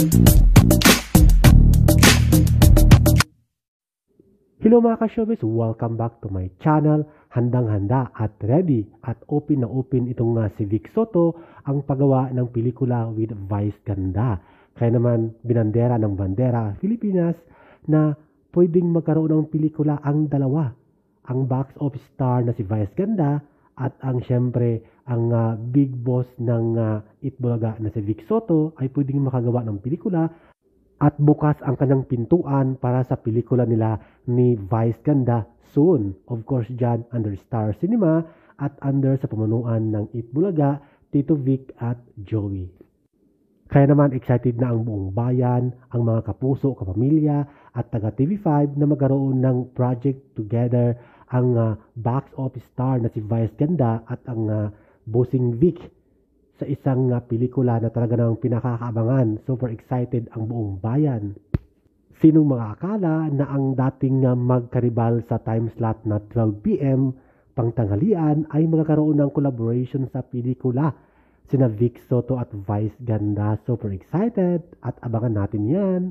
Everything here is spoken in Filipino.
Hello mga ka-showbiz, welcome back to my channel. Handang-handa at ready at open na open itong si Vic Soto ang paggawa ng pelikula with Vice Ganda. Kaya naman binandera ng bandera Pilipinas na pwedeng magkaroon ng pelikula ang dalawa. Ang box office star na si Vice Ganda at ang syempre ang big boss ng Itbulaga na si Vic Soto ay pwedeng makagawa ng pelikula. At bukas ang kanyang pintuan para sa pelikula nila ni Vice Ganda soon. Of course dyan under Star Cinema at under sa pamunuan ng Itbulaga, Tito Vic at Joey. Kaya naman excited na ang buong bayan, ang mga kapuso, kapamilya at taga TV5 na magkaroon ng project together ang box office star na si Vice Ganda at ang bossing Vic sa isang pelikula na talaga namang pinakakaabangan. Super excited ang buong bayan. Sinong makakala na ang dating magkaribal sa time slot na 12 PM pangtanghalian ay magkakaroon ng collaboration sa pelikula sina Vic Soto at Vice Ganda. Super excited at abangan natin yan.